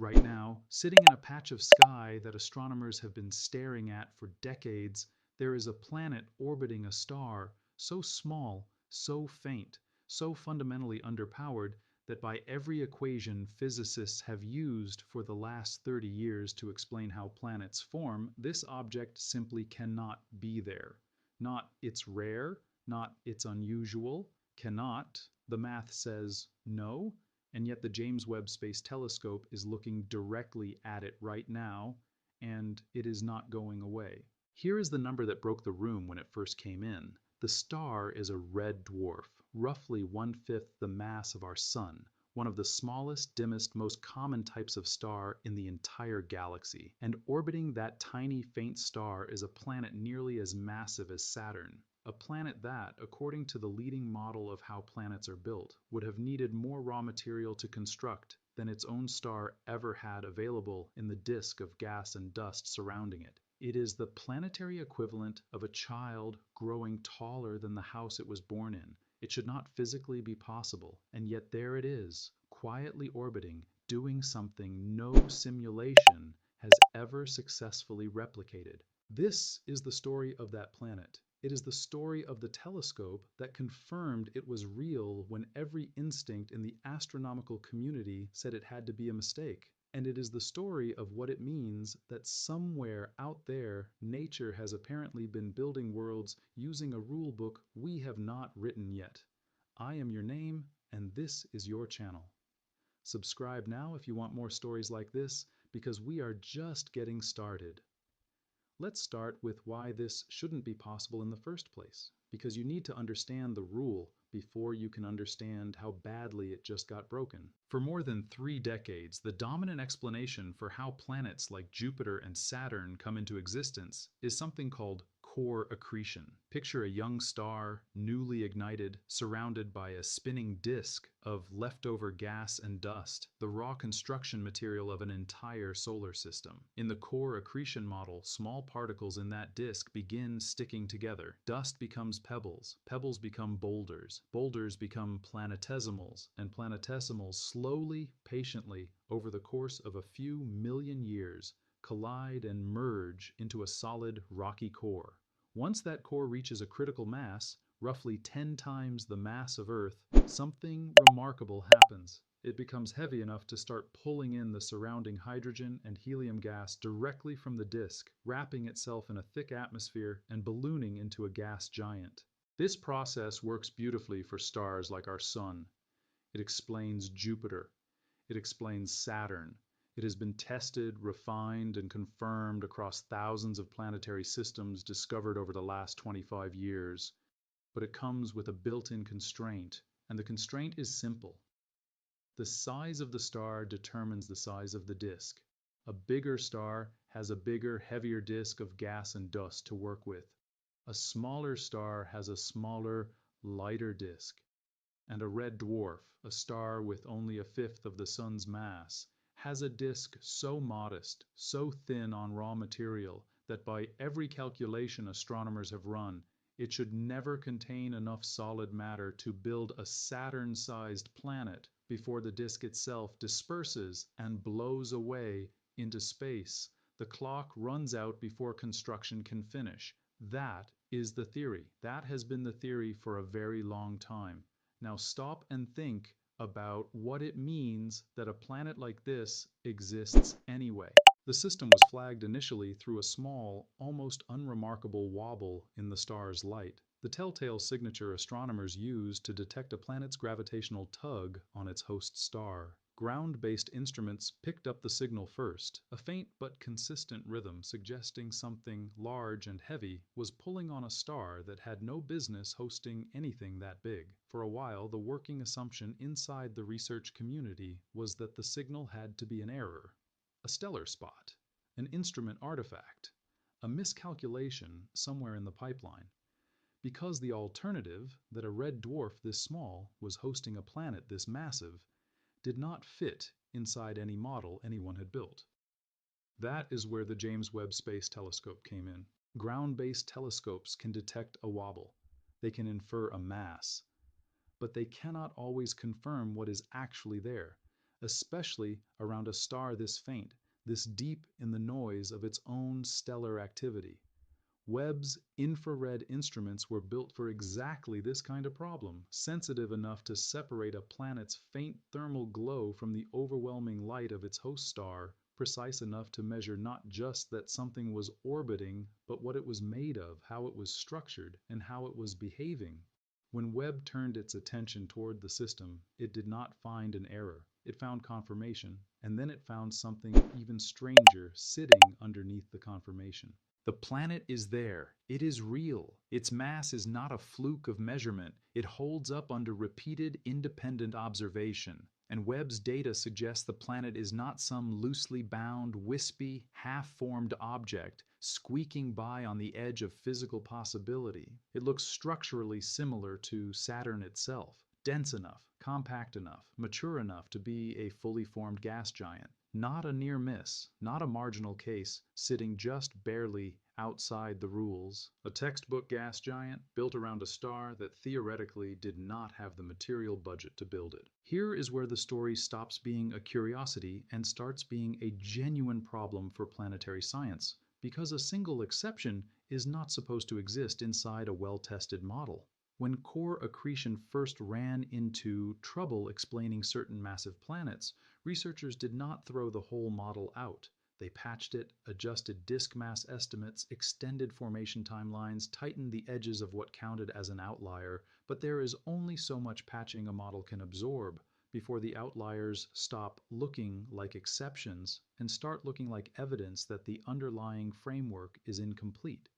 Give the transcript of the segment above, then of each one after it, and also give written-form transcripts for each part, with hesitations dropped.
Right now, sitting in a patch of sky that astronomers have been staring at for decades, there is a planet orbiting a star so small, so faint, so fundamentally underpowered that by every equation physicists have used for the last 30 years to explain how planets form, this object simply cannot be there. Not it's rare, not it's unusual, cannot. The math says no, and yet the James Webb Space Telescope is looking directly at it right now, and it is not going away. Here is the number that broke the room when it first came in. The star is a red dwarf, roughly one-fifth the mass of our Sun, one of the smallest, dimmest, most common types of star in the entire galaxy. And orbiting that tiny, faint star is a planet nearly as massive as Saturn. A planet that, according to the leading model of how planets are built, would have needed more raw material to construct than its own star ever had available in the disk of gas and dust surrounding it. It is the planetary equivalent of a child growing taller than the house it was born in. It should not physically be possible, and yet there it is, quietly orbiting, doing something no simulation has ever successfully replicated. This is the story of that planet. It is the story of the telescope that confirmed it was real when every instinct in the astronomical community said it had to be a mistake. And it is the story of what it means that somewhere out there, nature has apparently been building worlds using a rule book we have not written yet. I am your name, and this is your channel. Subscribe now if you want more stories like this, because we are just getting started. Let's start with why this shouldn't be possible in the first place, because you need to understand the rule before you can understand how badly it just got broken. For more than 3 decades, the dominant explanation for how planets like Jupiter and Saturn come into existence is something called core accretion. Picture a young star, newly ignited, surrounded by a spinning disk of leftover gas and dust, the raw construction material of an entire solar system. In the core accretion model, small particles in that disk begin sticking together. Dust becomes pebbles, pebbles become boulders, boulders become planetesimals, and planetesimals slowly, patiently, over the course of a few million years, collide and merge into a solid rocky core. Once that core reaches a critical mass, roughly 10 times the mass of Earth, something remarkable happens. It becomes heavy enough to start pulling in the surrounding hydrogen and helium gas directly from the disk, wrapping itself in a thick atmosphere and ballooning into a gas giant. This process works beautifully for stars like our Sun. It explains Jupiter. It explains Saturn. It has been tested, refined, and confirmed across thousands of planetary systems discovered over the last 25 years. But it comes with a built-in constraint, and the constraint is simple. The size of the star determines the size of the disk. A bigger star has a bigger, heavier disk of gas and dust to work with. A smaller star has a smaller, lighter disk. And a red dwarf, a star with only a fifth of the Sun's mass, has a disk so modest, so thin on raw material, that by every calculation astronomers have run, it should never contain enough solid matter to build a Saturn-sized planet before the disk itself disperses and blows away into space. The clock runs out before construction can finish. That is the theory. That has been the theory for a very long time. Now stop and think about what it means that a planet like this exists anyway. The system was flagged initially through a small, almost unremarkable wobble in the star's light, the telltale signature astronomers use to detect a planet's gravitational tug on its host star. Ground-based instruments picked up the signal first, a faint but consistent rhythm suggesting something large and heavy was pulling on a star that had no business hosting anything that big. For a while, the working assumption inside the research community was that the signal had to be an error, a stellar spot, an instrument artifact, a miscalculation somewhere in the pipeline. Because the alternative, that a red dwarf this small was hosting a planet this massive, did not fit inside any model anyone had built. That is where the James Webb Space Telescope came in. Ground-based telescopes can detect a wobble. They can infer a mass. But they cannot always confirm what is actually there. especially around a star this faint, this deep in the noise of its own stellar activity. Webb's infrared instruments were built for exactly this kind of problem, sensitive enough to separate a planet's faint thermal glow from the overwhelming light of its host star, precise enough to measure not just that something was orbiting, but what it was made of, how it was structured, and how it was behaving. When Webb turned its attention toward the system, it did not find an error. It found confirmation, and then it found something even stranger sitting underneath the confirmation. The planet is there. It is real. Its mass is not a fluke of measurement. It holds up under repeated independent observation. And Webb's data suggests the planet is not some loosely bound, wispy, half-formed object squeaking by on the edge of physical possibility. It looks structurally similar to Saturn itself, dense enough, compact enough, mature enough to be a fully formed gas giant. Not a near miss, not a marginal case, sitting just barely outside the rules. A textbook gas giant built around a star that theoretically did not have the material budget to build it. Here is where the story stops being a curiosity and starts being a genuine problem for planetary science, because a single exception is not supposed to exist inside a well-tested model. When core accretion first ran into trouble explaining certain massive planets, researchers did not throw the whole model out. They patched it, adjusted disk mass estimates, extended formation timelines, tightened the edges of what counted as an outlier, but there is only so much patching a model can absorb before the outliers stop looking like exceptions and start looking like evidence that the underlying framework is incomplete.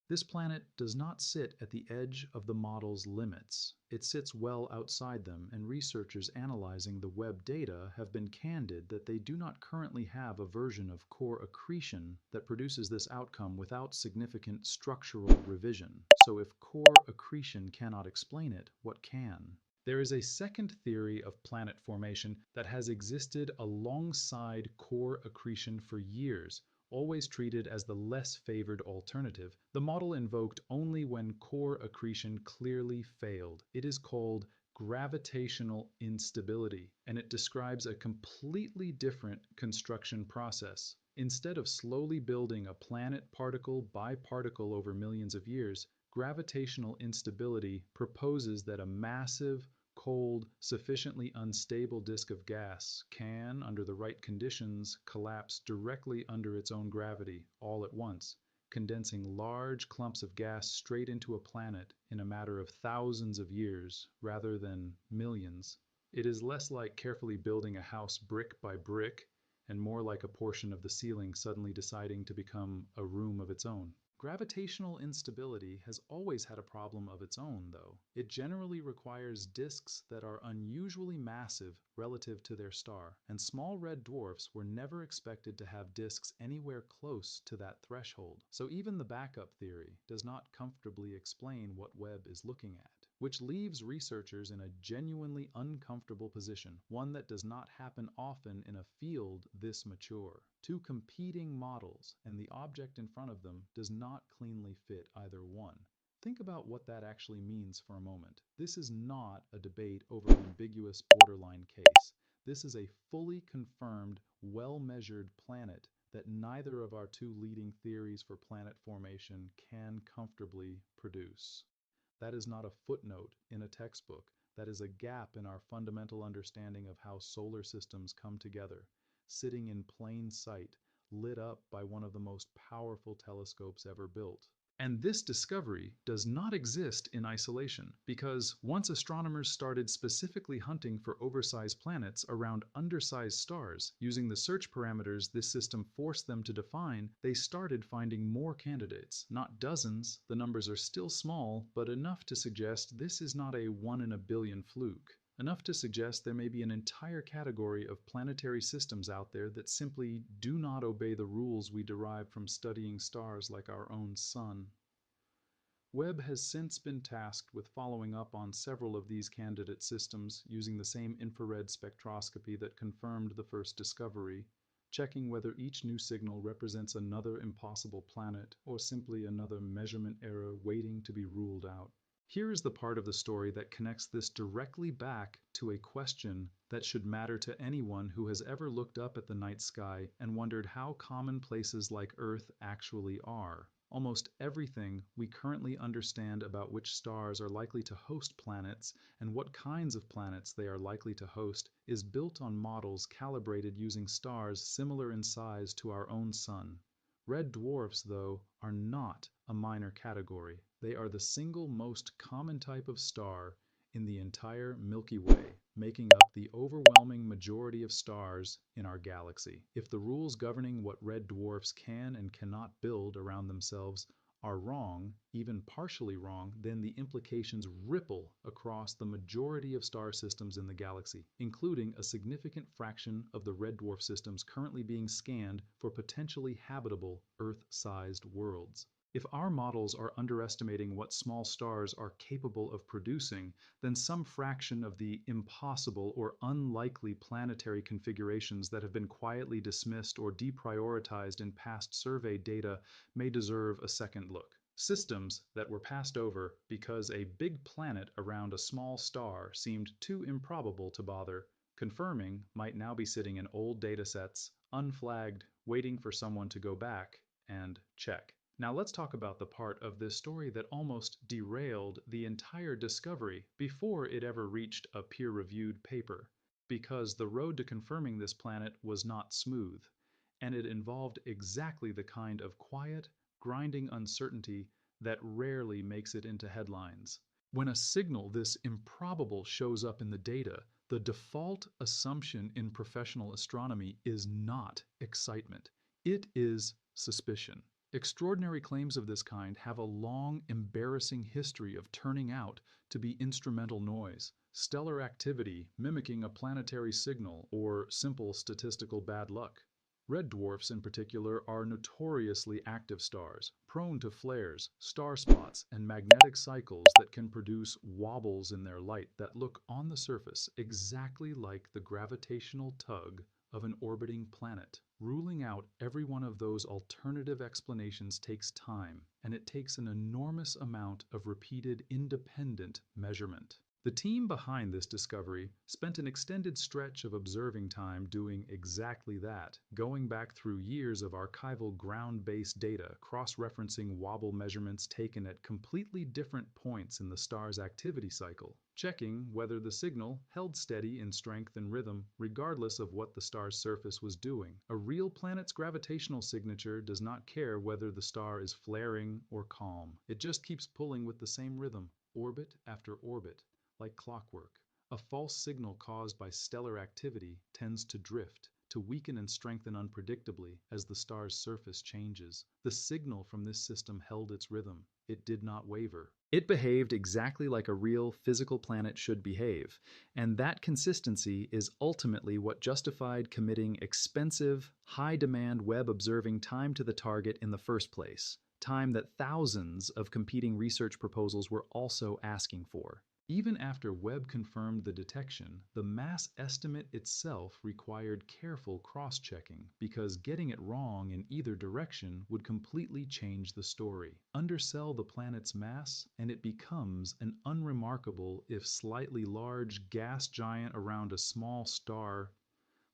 This planet does not sit at the edge of the model's limits. It sits well outside them, and researchers analyzing the Webb data have been candid that they do not currently have a version of core accretion that produces this outcome without significant structural revision. So if core accretion cannot explain it, what can? There is a second theory of planet formation that has existed alongside core accretion for years, always treated as the less favored alternative. The model invoked only when core accretion clearly failed. It is called gravitational instability, and it describes a completely different construction process. Instead of slowly building a planet particle by particle over millions of years, gravitational instability proposes that a massive, cold, sufficiently unstable disk of gas can, under the right conditions, collapse directly under its own gravity all at once, condensing large clumps of gas straight into a planet in a matter of thousands of years rather than millions. It is less like carefully building a house brick by brick and more like a portion of the ceiling suddenly deciding to become a room of its own. Gravitational instability has always had a problem of its own, though. It generally requires disks that are unusually massive relative to their star, and small red dwarfs were never expected to have disks anywhere close to that threshold. So even the backup theory does not comfortably explain what Webb is looking at, which leaves researchers in a genuinely uncomfortable position, one that does not happen often in a field this mature. Two competing models, and the object in front of them does not cleanly fit either one. Think about what that actually means for a moment. This is not a debate over an ambiguous borderline case. This is a fully confirmed, well-measured planet that neither of our two leading theories for planet formation can comfortably produce. That is not a footnote in a textbook. That is a gap in our fundamental understanding of how solar systems come together, sitting in plain sight, lit up by one of the most powerful telescopes ever built. And this discovery does not exist in isolation, because once astronomers started specifically hunting for oversized planets around undersized stars, using the search parameters this system forced them to define, they started finding more candidates. Not dozens, the numbers are still small, but enough to suggest this is not a 1 in a billion fluke. Enough to suggest there may be an entire category of planetary systems out there that simply do not obey the rules we derive from studying stars like our own sun. Webb has since been tasked with following up on several of these candidate systems using the same infrared spectroscopy that confirmed the first discovery, checking whether each new signal represents another impossible planet or simply another measurement error waiting to be ruled out. Here is the part of the story that connects this directly back to a question that should matter to anyone who has ever looked up at the night sky and wondered how common places like Earth actually are. Almost everything we currently understand about which stars are likely to host planets and what kinds of planets they are likely to host is built on models calibrated using stars similar in size to our own sun. Red dwarfs, though, are not a minor category. They are the single most common type of star in the entire Milky Way, making up the overwhelming majority of stars in our galaxy. If the rules governing what red dwarfs can and cannot build around themselves are wrong, even partially wrong, then the implications ripple across the majority of star systems in the galaxy, including a significant fraction of the red dwarf systems currently being scanned for potentially habitable Earth-sized worlds. If our models are underestimating what small stars are capable of producing, then some fraction of the impossible or unlikely planetary configurations that have been quietly dismissed or deprioritized in past survey data may deserve a second look. Systems that were passed over because a big planet around a small star seemed too improbable to bother confirming might now be sitting in old datasets, unflagged, waiting for someone to go back and check. Now let's talk about the part of this story that almost derailed the entire discovery before it ever reached a peer-reviewed paper, because the road to confirming this planet was not smooth, and it involved exactly the kind of quiet, grinding uncertainty that rarely makes it into headlines. When a signal this improbable shows up in the data, the default assumption in professional astronomy is not excitement. It is suspicion. Extraordinary claims of this kind have a long, embarrassing history of turning out to be instrumental noise, stellar activity mimicking a planetary signal, or simple statistical bad luck. Red dwarfs in particular are notoriously active stars, prone to flares, star spots, and magnetic cycles that can produce wobbles in their light that look on the surface exactly like the gravitational tug of an orbiting planet. Ruling out every one of those alternative explanations takes time, and it takes an enormous amount of repeated independent measurement. The team behind this discovery spent an extended stretch of observing time doing exactly that, going back through years of archival ground-based data, cross-referencing wobble measurements taken at completely different points in the star's activity cycle, checking whether the signal held steady in strength and rhythm regardless of what the star's surface was doing. A real planet's gravitational signature does not care whether the star is flaring or calm. It just keeps pulling with the same rhythm, orbit after orbit. Like clockwork, a false signal caused by stellar activity tends to drift, to weaken and strengthen unpredictably as the star's surface changes. The signal from this system held its rhythm. It did not waver. It behaved exactly like a real physical planet should behave, and that consistency is ultimately what justified committing expensive, high-demand Webb observing time to the target in the first place, time that thousands of competing research proposals were also asking for. Even after Webb confirmed the detection, the mass estimate itself required careful cross-checking because getting it wrong in either direction would completely change the story. Undersell the planet's mass, and it becomes an unremarkable, if slightly large, gas giant around a small star.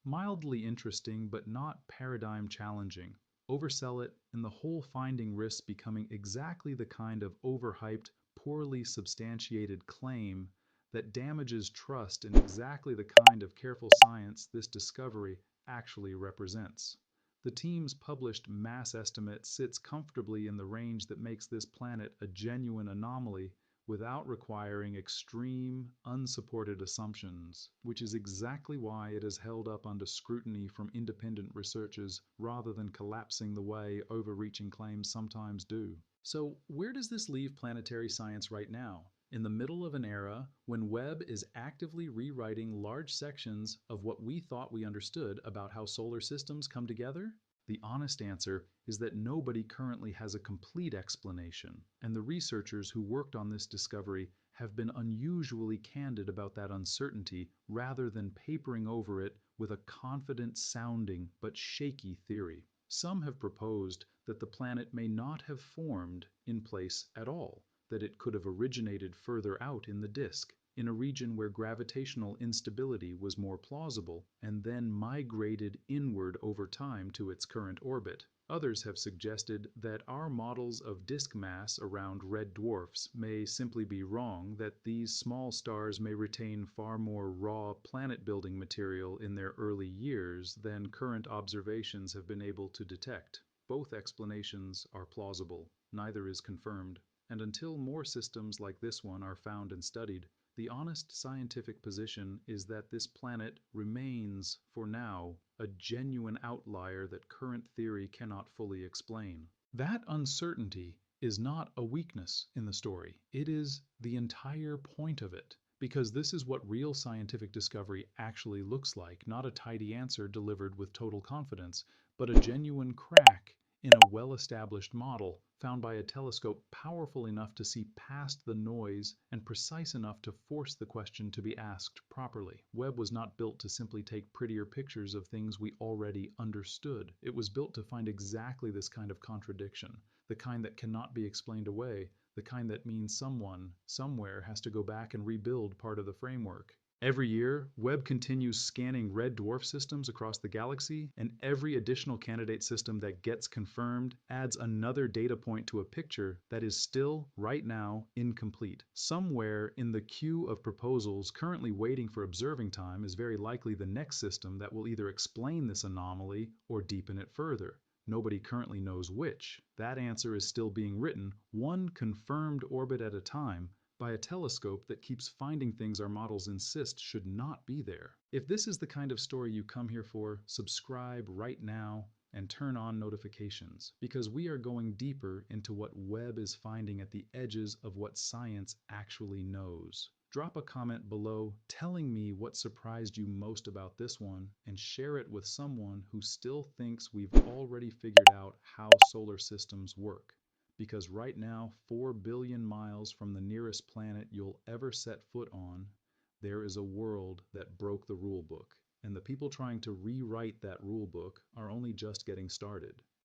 Mildly interesting, but not paradigm challenging. Oversell it, and the whole finding risks becoming exactly the kind of overhyped, poorly substantiated claim that damages trust in exactly the kind of careful science this discovery actually represents. The team's published mass estimate sits comfortably in the range that makes this planet a genuine anomaly without requiring extreme, unsupported assumptions, which is exactly why it is held up under scrutiny from independent researchers rather than collapsing the way overreaching claims sometimes do. So, where does this leave planetary science right now? In the middle of an era when Webb is actively rewriting large sections of what we thought we understood about how solar systems come together? The honest answer is that nobody currently has a complete explanation, and the researchers who worked on this discovery have been unusually candid about that uncertainty rather than papering over it with a confident sounding but shaky theory. Some have proposed that the planet may not have formed in place at all, that it could have originated further out in the disk, in a region where gravitational instability was more plausible, and then migrated inward over time to its current orbit. Others have suggested that our models of disk mass around red dwarfs may simply be wrong, that these small stars may retain far more raw planet-building material in their early years than current observations have been able to detect. Both explanations are plausible, neither is confirmed, and until more systems like this one are found and studied, the honest scientific position is that this planet remains, for now, a genuine outlier that current theory cannot fully explain. That uncertainty is not a weakness in the story. It is the entire point of it, because this is what real scientific discovery actually looks like, not a tidy answer delivered with total confidence, but a genuine crack in a well-established model found by a telescope powerful enough to see past the noise and precise enough to force the question to be asked properly. Webb was not built to simply take prettier pictures of things we already understood. It was built to find exactly this kind of contradiction, the kind that cannot be explained away, the kind that means someone, somewhere, has to go back and rebuild part of the framework. Every year, Webb continues scanning red dwarf systems across the galaxy, and every additional candidate system that gets confirmed adds another data point to a picture that is still, right now, incomplete. Somewhere in the queue of proposals currently waiting for observing time is very likely the next system that will either explain this anomaly or deepen it further. Nobody currently knows which. That answer is still being written, one confirmed orbit at a time, by a telescope that keeps finding things our models insist should not be there. If this is the kind of story you come here for, subscribe right now and turn on notifications, because we are going deeper into what Webb is finding at the edges of what science actually knows. Drop a comment below telling me what surprised you most about this one, and share it with someone who still thinks we've already figured out how solar systems work. Because right now, 4 billion miles from the nearest planet you'll ever set foot on, there is a world that broke the rule book, and the people trying to rewrite that rule book are only just getting started.